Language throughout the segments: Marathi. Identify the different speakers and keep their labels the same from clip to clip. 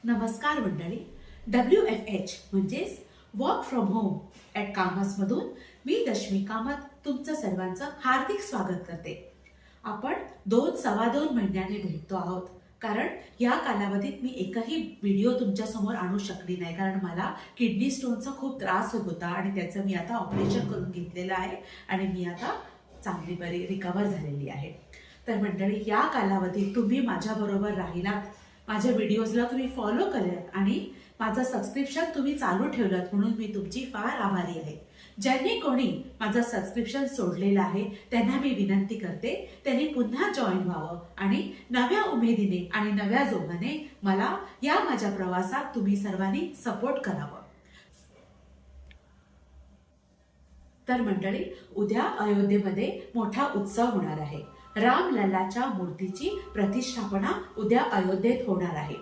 Speaker 1: नमस्कार मंडळी. WFH म्हणजेच वर्क फ्रॉम होम ॲट कामसमधून मी रश्मी कामत तुमचं सर्वांचं हार्दिक स्वागत करते. आपण 2-2.25 महिन्याने भेटतो आहोत, कारण या कालावधीत मी एकही व्हिडिओ तुमच्यासमोर आणू शकली नाही, कारण मला किडनी स्टोनचा खूप त्रास होत होता आणि त्याचं मी आता ऑपरेशन करून घेतलेलं आहे आणि मी आता चांगली बरी रिकवर झालेली आहे. तर मंडळी, या कालावधीत तुम्ही माझ्याबरोबर राहिलात, माझ्या व्हिडिओजला तुम्ही फॉलो केलं आणि माझं सबस्क्रिप्शन तुम्ही चालू ठेवलं, म्हणून मी तुमची फार आभारी आहे. ज्यांनी कोणी माझं सबस्क्रिप्शन सोडलेलं आहे त्यांना मी विनंती करते त्यांनी पुन्हा जॉईन व्हावं आणि नव्या उमेदीने आणि नव्या जोमाने मला या माझ्या प्रवासात तुम्ही सर्वांनी सपोर्ट करावं. तर मंडळी, उद्या अयोध्येमध्ये मोठा उत्सव होणार आहे. रामलल्लाच्या मूर्तीची प्रतिष्ठापना उद्या अयोध्येत होणार आहे.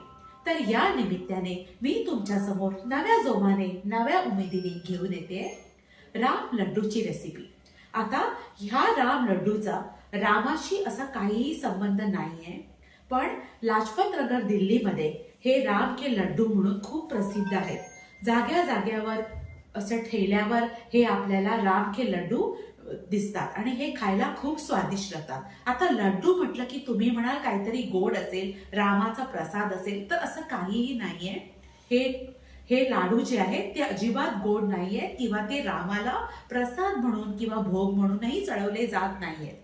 Speaker 1: तर या निमित्ताने मी तुमच्या समोर नव्या जोमाने नव्या उमेदीने घेऊन येते राम लड्डूची रेसिपी. आता ह्या राम लड्डूचा रामाशी असा काहीही संबंध नाहीये, पण लाजपत नगर दिल्लीमध्ये हे राम के लड्डू म्हणून खूप प्रसिद्ध आहेत. जाग्या जाग्यावर असं ठेल्यावर हे आपल्याला राम के लड्डू दिसतात आणि हे खायला खूप स्वादिष्ट लागतात. आता लड्डू म्हटलं की तुम्ही म्हणाल काहीतरी गोड असेल, रामाचा प्रसाद असेल, तर असं काहीही नाहीये. हे लाडू जे आहेत ते अजिबात गोड नाहीये किंवा ते रामाला प्रसाद म्हणून किंवा भोग म्हणूनही चढवले जात नाहीयेत.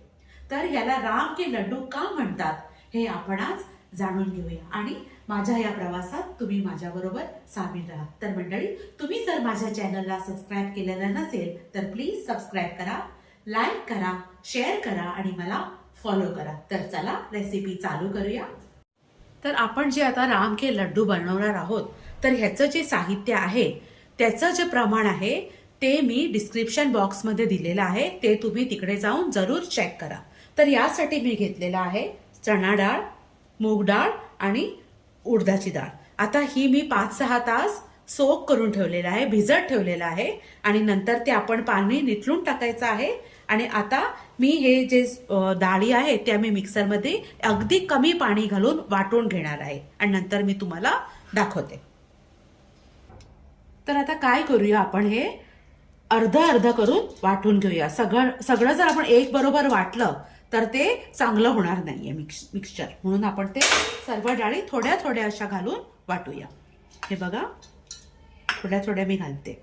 Speaker 1: तर ह्याला राम के लड्डू का म्हणतात हे आपण आज जाणून घेऊया आणि माझ्या या प्रवासात तुम्ही माझ्याबरोबर सामील राहा. तर मंडळी, तुम्ही जर माझ्या चॅनलला सबस्क्राईब केलेलं नसेल तर प्लीज सबस्क्राईब करा, लाईक करा, शेअर करा आणि मला फॉलो करा. तर चला रेसिपी चालू करूया. तर आपण जे आता राम के लड्डू बनवणार आहोत, तर ह्याचं जे साहित्य आहे त्याचं जे प्रमाण आहे ते मी डिस्क्रिप्शन बॉक्समध्ये दिलेलं आहे, ते तुम्ही तिकडे जाऊन जरूर चेक करा. तर यासाठी मी घेतलेला आहे चणा डाळ, मूग डाळ आणि उडदाची डाळ. आता ही मी 5-6 तास सोक करून ठेवलेला आहे, भिजत ठेवलेला आहे आणि नंतर ते आपण पाणी निथळून टाकायचं आहे. आणि आता मी हे जे डाळी आहेत त्या मी मिक्सरमध्ये अगदी कमी पाणी घालून वाटून घेणार आहे आणि नंतर मी तुम्हाला दाखवते. तर आता काय करूया, आपण हे अर्ध अर्ध करून वाटून घेऊया. सगळं जर आपण एक बरोबर वाटलं तर ते चांगलं होणार नाहीये मिक्सचर, म्हणून आपण ते सर्व डाळी थोड्या थोड्या अशा घालून वाटूया. हे बघा, थोड्या थोड्या मी घालते.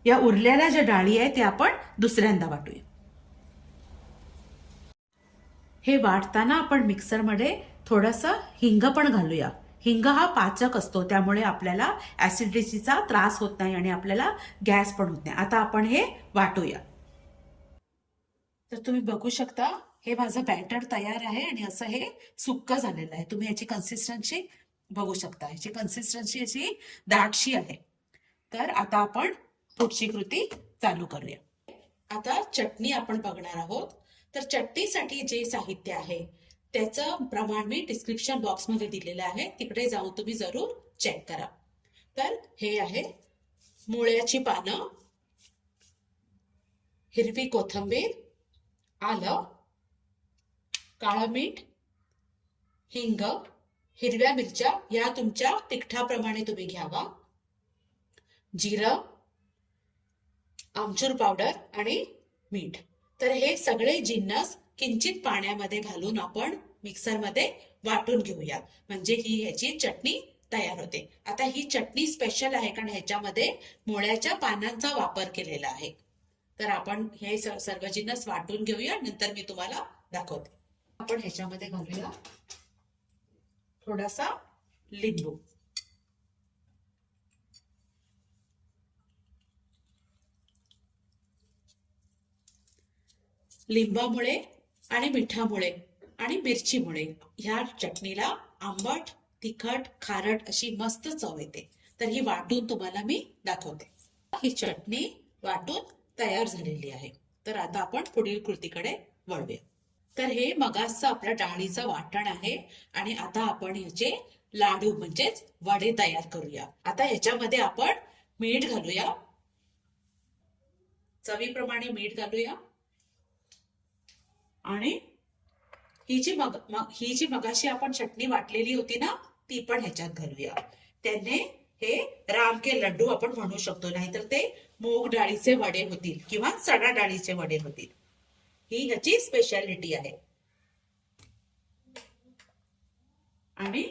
Speaker 1: या उरलेल्या ज्या डाळी आहेत ते आपण दुसऱ्यांदा वाटूया. हे वाटताना आपण मिक्सरमध्ये थोडंसं हिंग पण घालूया. हिंग हा पाचक असतो, त्यामुळे आपल्याला ऍसिडिटीचा त्रास होत नाही आणि आपल्याला गॅस पण होत नाही. आता आपण हे वाटूया. तर तुम्ही बघू शकता हे माझं बॅटर तयार आहे आणि असं हे सुक्क झालेलं आहे. तुम्ही याची कन्सिस्टन्सी बघू शकता, याची कन्सिस्टन्सी अशी दाटशी आहे. तर आता आपण पुढची कृती चालू करूया. आता चटणी आपण बघणार आहोत. तर चटणीसाठी जे साहित्य आहे त्याचं प्रमाण मी डिस्क्रिप्शन बॉक्समध्ये दिलेलं आहे, तिकडे जाऊन तुम्ही जरूर चेक करा. तर हे आहे मुळ्याची पानं, हिरवी कोथिंबीर, आलं, काळं मीठ, हिंग, हिरव्या मिरच्या या तुमच्या तिखटाप्रमाणे तुम्ही घ्यावा, जिरं, आमचूर पावडर आणि मीठ. तर हे सगळे जिन्नस किंचित पाण्यामध्ये घालून आपण मिक्सरमध्ये वाटून घेऊया, म्हणजे ही ह्याची चटणी तयार होते. आता ही चटणी स्पेशल आहे कारण ह्याच्यामध्ये मुळ्याच्या पानांचा वापर केलेला आहे. तर आपण हे सर्व जिन्नस वाटून घेऊया, नंतर मी तुम्हाला दाखवते. आपण ह्याच्यामध्ये घालूया थोडासा लिंबू. लिंबामुळे आणि मिठामुळे आणि मिरचीमुळे ह्या चटणीला आंबट, तिखट, खारट अशी मस्त चव येते. तर ही वाटून तुम्हाला मी दाखवते. ही चटणी वाटून तयार झालेली आहे. तर आता आपण पुढील कृतीकडे वळूया. तर हे मगासचं आपल्या डाळीचं वाटण आहे आणि आता आपण ह्याचे लाडू म्हणजेच वडे तयार करूया. आता ह्याच्यामध्ये आपण मीठ घालूया, चवीप्रमाणे मीठ घालूया आणि ही जी मगाशी आपण चटणी वाटलेली होती ना ती पण ह्याच्यात घालूया. त्याने हे राम के लड्डू आपण म्हणू शकतो, नाहीतर ते मूग डाळीचे वडे होतील किंवा चणा डाळीचे वडे होतील. ही ह्याची स्पेशालिटी आहे. आणि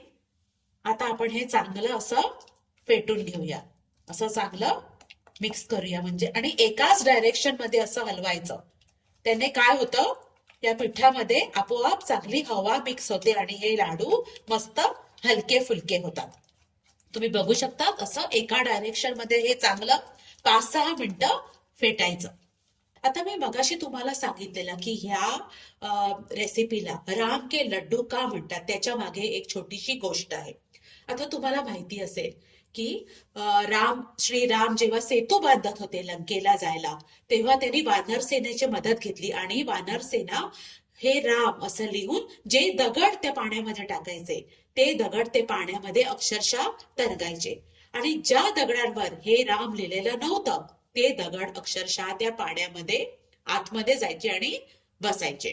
Speaker 1: आता आपण हे चांगलं असं फेटून घेऊया, असं चांगलं मिक्स करूया म्हणजे, आणि एकाच डायरेक्शन मध्ये असं हलवायचं. त्याने काय होतं, या पिठामध्ये आपोआप चांगली हवा मिक्स होते आणि हे लाडू मस्त हलके फुलके होतात. तुम्ही बघू शकता असं एका डायरेक्शन मध्ये हे चांगलं 5-6 मिनिटं फेटायचं. आता मी मगाशी तुम्हाला सांगितलेलं की ह्या रेसिपीला राम के लड्डू का म्हणतात, त्याच्या मागे एक छोटीशी गोष्ट आहे. आता तुम्हाला माहिती असेल की श्रीराम जेव्हा सेतू बांधत होते लंकेला जायला, तेव्हा त्यांनी वानर सेनेची मदत घेतली आणि वानर सेना हे राम असं लिहून जे दगड त्या पाण्यामध्ये टाकायचे, ते दगड ते पाण्यामध्ये अक्षरशः तरंगायचे. आणि ज्या दगडांवर हे राम लिहिलेलं नव्हतं, ते दगड अक्षरशः त्या पाण्यामध्ये आतमध्ये जायचे आणि बसायचे.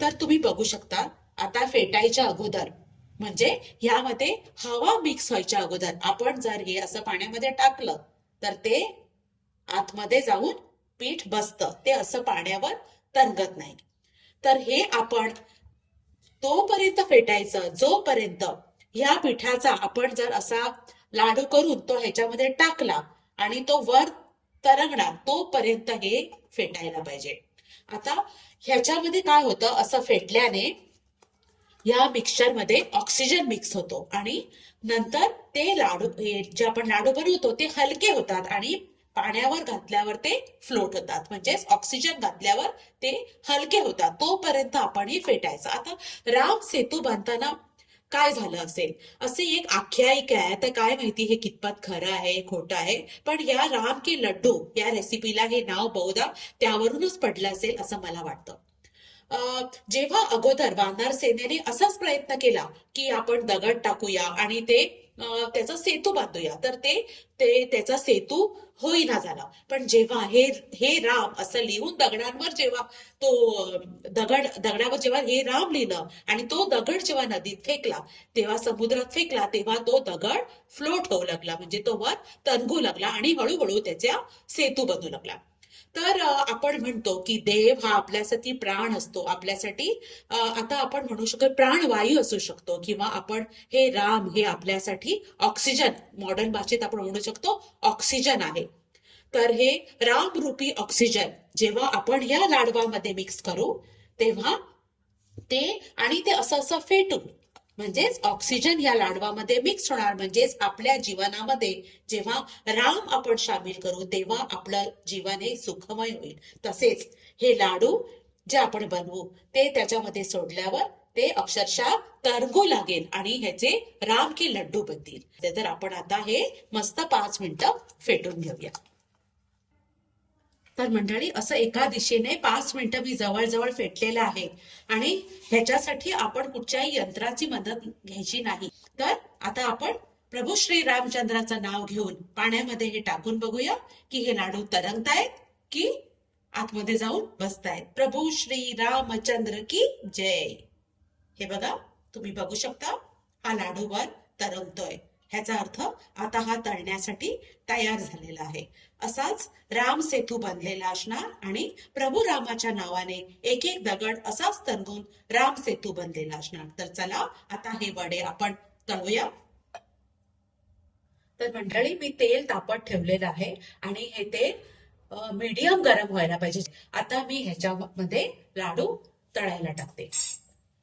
Speaker 1: तर तुम्ही बघू शकता, आता फेटायच्या अगोदर म्हणजे ह्यामध्ये हवा मिक्स व्हायच्या अगोदर आपण जर हे असं पाण्यामध्ये टाकलं तर ते आतमध्ये जाऊन पीठ बसतं, ते असं पाण्यावर तरंगत नाही. तर हे आपण तोपर्यंत फेटायचं जोपर्यंत ह्या पिठाचा आपण जर असा लाडू करून तो ह्याच्यामध्ये टाकला आणि तो वर तरंगणार, तोपर्यंत हे फेटायला पाहिजे. आता ह्याच्यामध्ये काय होतं, असं फेटल्याने या मिक्सचर मध्ये ऑक्सिजन मिक्स होतो आणि नंतर ते लाडू, जे आपण लाडू बनवतो ते हलके होतात आणि पाण्यावर घातल्यावर ते फ्लोट होतात, म्हणजेच ऑक्सिजन घातल्यावर ते हलके होतात. तोपर्यंत आपण हे फेटायचं. आता राम सेतू बांधताना काय झालं असेल, असे एक आख्यायिका आहे. तर काय माहिती हे कितपत खरं आहे खोटं आहे, पण या राम के लड्डू या रेसिपीला हे नाव बहुधा त्यावरूनच पडलं असेल असं मला वाटतं. जेव्हा अगोदर वानर सेनेने असाच प्रयत्न केला की आपण दगड टाकूया आणि ते त्याचा सेतू बांधूया, तर ते त्याचा सेतू होईना झाला. पण जेव्हा हे राम असं लिहून दगडांवर, जेव्हा तो दगडावर जेव्हा हे राम लिहिलं आणि तो दगड जेव्हा नदीत फेकला, तेव्हा समुद्रात फेकला, तेव्हा तो दगड फ्लोट होऊ लागला, म्हणजे तो वर तरंगू लागला आणि हळूहळू त्याचा सेतू बनू लागला. तर आपण म्हणतो की देव हा आपल्यासाठी प्राण असतो, आपल्यासाठी आता आपण म्हणू शकतो प्राणवायू असू शकतो, किंवा आपण हे राम हे आपल्यासाठी ऑक्सिजन, मॉडर्न भाषेत आपण म्हणू शकतो ऑक्सिजन आहे. तर हे रामरूपी ऑक्सिजन जेव्हा आपण या लाडवामध्ये मिक्स करू तेव्हा ते असं असं फेटू, म्हणजेच ऑक्सिजन या लाडवामध्ये मिक्स होणार, म्हणजेच आपल्या जीवनामध्ये जेव्हा राम आपण सामील करू तेव्हा आपलं जीवन हे सुखमय होईल. तसेच हे लाडू जे आपण बनवू ते त्याच्यामध्ये सोडल्यावर ते अक्षरशः तरंगू लागेल आणि ह्याचे राम के लड्डू बनतील. तर आपण आता हे मस्त 5 मिनिटं फेटून घेऊया. तर मंडळी, असं एका दिशेने 5 मिनिटं मी जवळजवळ फेटलेलं आहे आणि ह्याच्यासाठी आपण कुठच्याही यंत्राची मदत घ्यायची नाही. तर आता आपण प्रभू श्री रामचंद्राचं नाव घेऊन पाण्यामध्ये हे टाकून बघूया की हे लाडू तरंगतायत की आतमध्ये जाऊन बसतायत. प्रभू श्री रामचंद्र की जय. हे बघा, तुम्ही बघू शकता हा लाडू वर तरंगतोय. ह्याचा अर्थ आता हा तळण्यासाठी तयार झालेला आहे. असाच राम सेतू बनलेला असणार आणि प्रभू रामाच्या नावाने एक एक दगड असाच तरंगून राम सेतू बनलेला असणार. तर चला आता हे वडे आपण तळूया. तर मंडळी, मी तेल तापत ठेवलेलं आहे आणि हे तेल मीडियम गरम व्हायला पाहिजे. आता मी ह्याच्यामध्ये लाडू तळायला टाकते.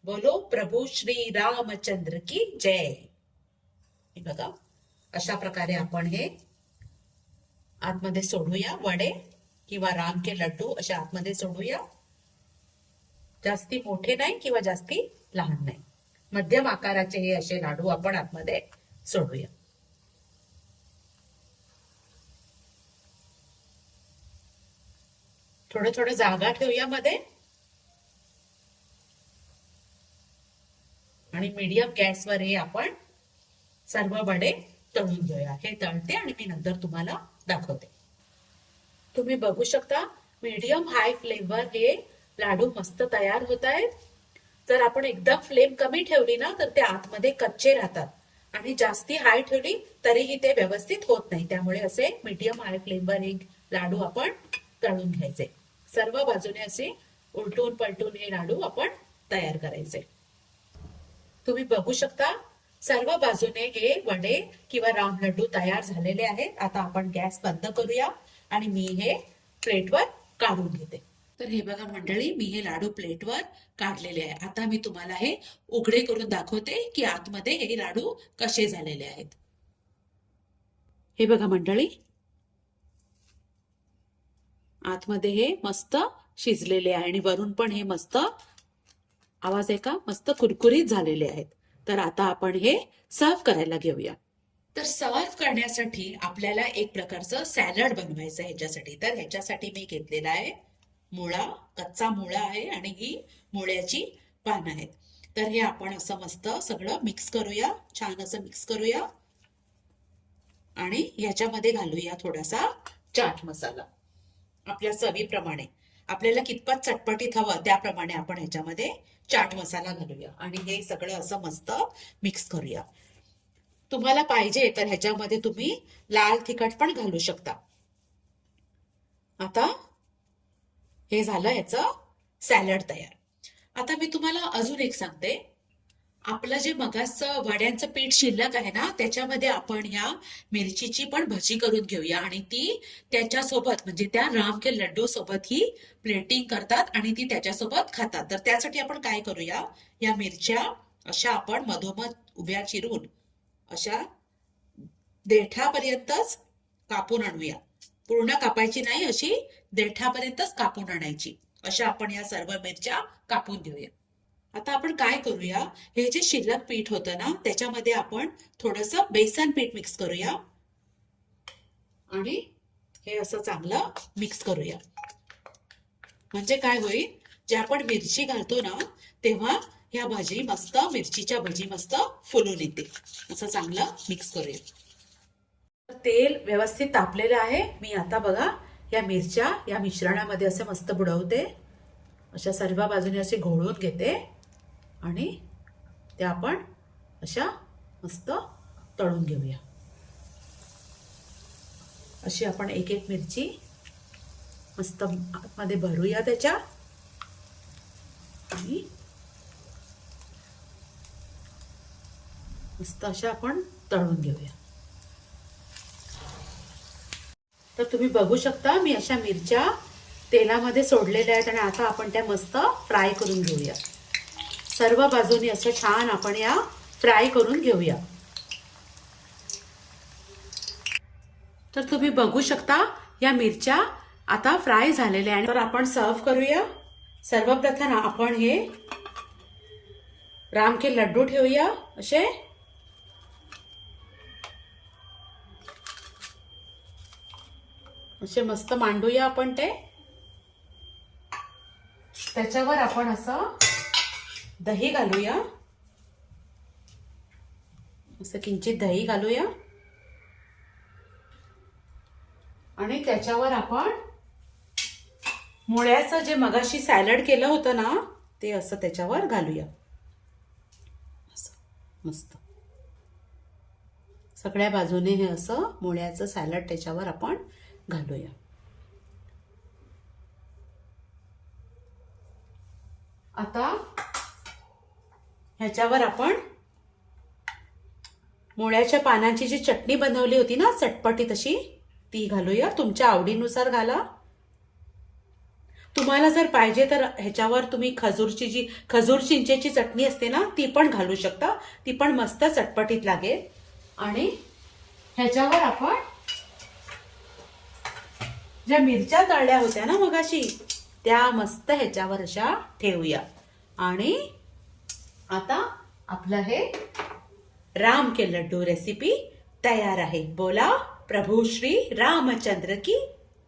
Speaker 1: बोलो प्रभू श्री रामचंद्र की जय. बघा, अशा प्रकारे आपण हे आतमध्ये सोडूया. वडे किंवा राम के लड्डू अशा आतमध्ये सोडूया. जास्ती मोठे नाही किंवा जास्ती लहान नाही, मध्यम आकाराचे हे असे लाडू आपण आतमध्ये सोडूया. थोडं थोडं जागा ठेवूया मध्ये आणि मीडियम गॅसवर हे आपण सर्व वडे तळून घेऊया. हे तळते आणि मी नंतर तुम्हाला दाखवते. तुम्ही बघू शकता मीडियम हाय फ्लेमवर हे लाडू मस्त तयार होत आहेत. जर आपण एकदम फ्लेम कमी ठेवली ना तर ते आतमध्ये कच्चे राहतात आणि जास्ती हाय ठेवली तरीही ते व्यवस्थित होत नाही. त्यामुळे असे मीडियम हाय फ्लेमवर हे लाडू आपण तळून घ्यायचे. सर्व बाजूने असे उलटून पलटून हे लाडू आपण तयार करायचे. तुम्ही बघू शकता सर्व बाजूने हे वडे किंवा राम लड्डू तयार झालेले आहेत. आता आपण गॅस बंद करूया आणि मी हे प्लेटवर काढून घेते. तर हे बघा मंडळी, मी हे लाडू प्लेटवर काढलेले आहे. आता मी तुम्हाला हे उघडे करून दाखवते की आतमध्ये हे लाडू कसे झालेले आहेत. हे बघा मंडळी, आतमध्ये हे मस्त शिजलेले आहे आणि वरून पण हे मस्त आवाज आहे का, मस्त कुरकुरीत झालेले आहेत. तर आता आपण हे सर्व करायला घेऊया. तर सर्व करण्यासाठी आपल्याला एक प्रकारचं सॅलड बनवायचं आहे ह्याच्यासाठी. तर ह्याच्यासाठी मी घेतलेला आहे मुळा, कच्चा मुळा आहे आणि ही मुळ्याची पानं आहेत. तर हे आपण असं मस्त सगळं मिक्स करूया, छान असं मिक्स करूया आणि ह्याच्यामध्ये घालूया थोडासा चाट मसाला आपल्या चवीप्रमाणे. आपल्याला कितपत चटपटीत हवं त्याप्रमाणे आपण ह्याच्यामध्ये चाट मसाला घालूया आणि हे सगळं असं मस्त मिक्स करूया. तुम्हाला पाहिजे तर ह्याच्यामध्ये तुम्ही लाल तिखट पण घालू शकता. आता हे झालं ह्याचं सॅलड तयार. आता मी तुम्हाला अजून एक सांगते. आपलं जे मगाचं वड्यांचं पीठ शिल्लक आहे ना, त्याच्यामध्ये आपण ह्या मिरचीची पण भजी करून घेऊया आणि ती त्याच्यासोबत म्हणजे त्या राम के लड्डू सोबत ही प्लेटिंग करतात आणि ती त्याच्यासोबत खातात. तर त्यासाठी आपण काय करूया, या मिरच्या अशा आपण मधोमध उभ्या चिरून अशा देठापर्यंतच कापून आणूया. पूर्ण कापायची नाही, अशी देठापर्यंतच कापून आणायची. अशा आपण या सर्व मिरच्या कापून घेऊया. आता आपण काय करूया, हे जे शिल्लक पीठ होतं ना त्याच्यामध्ये आपण थोडंसं बेसन पीठ मिक्स करूया आणि हे असं चांगलं मिक्स करूया. म्हणजे काय होईल, जे आपण मिरची घालतो ना तेव्हा ह्या भाजी मस्त, मिरचीच्या भजी मस्त फुलून येते. असं चांगलं मिक्स करूया. तेल व्यवस्थित तापलेलं आहे. मी आता बघा या मिरच्या या मिश्रणामध्ये असे मस्त बुडवते. अशा सर्व बाजूने असे घोळून घेते आणि त्या आपण अशा मस्त तळून घेऊया. अशी आपण एक एक मिरची मस्त आतमध्ये भरूया त्याच्या आणि मस्त अशा आपण तळून घेऊया. तर तुम्ही बघू शकता मी अशा मिरच्या तेलामध्ये सोडलेल्या आहेत आणि आता आपण त्या मस्त फ्राय करून घेऊया. सर्व बाजूनी असं छान आपण या फ्राय करून घेऊया. तर तुम्ही बघू शकता या मिरच्या आता फ्राय झालेल्या आहेत. तर आपण सर्व करूया. सर्वप्रथम आपण हे राम के लड्डू ठेवूया असे. असे मस्त मांडूया आपण ते. त्याच्यावर आपण असं दही घालूया. असं किंचित दही घालूया आणि त्याच्यावर आपण मुळ्याचं जे मगाशी सॅलड केलं होतं ना ते असं त्याच्यावर घालूया. असं मस्त सगळ्या बाजूने हे असं मुळ्याचं सॅलड त्याच्यावर आपण घालूया. आता ह्याच्यावर आपण मुळ्याच्या पानांची जी चटणी बनवली होती ना चटपटीत अशी, ती घालूया. तुमच्या आवडीनुसार घाला. तुम्हाला जर पाहिजे तर ह्याच्यावर तुम्ही खजूर चिंचेची चटणी असते ना ती पण घालू शकता. ती पण मस्त चटपटीत लागेल. आणि ह्याच्यावर आपण ज्या मिरच्या तळल्या होत्या ना मगाशी त्या मस्त ह्याच्यावर अशा ठेवूया. आणि आता आपलं हे राम के लड्डू रेसिपी तयार आहे. बोला प्रभू श्री रामचंद्र की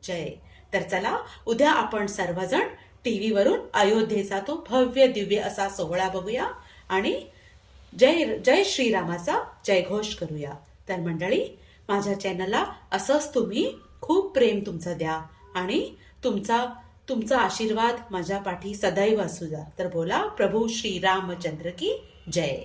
Speaker 1: जय. तर चला उद्या आपण सर्वजण टीव्ही वरून अयोध्येचा तो भव्य दिव्य असा सोहळा बघूया आणि जय जय श्रीरामाचा जयघोष करूया. तर मंडळी, माझ्या चॅनलला असंच तुम्ही खूप प्रेम तुमचं द्या आणि तुमचा आशीर्वाद माझ्या पाठी सदैव असू द्या. तर बोला प्रभू श्री रामचंद्र की जय.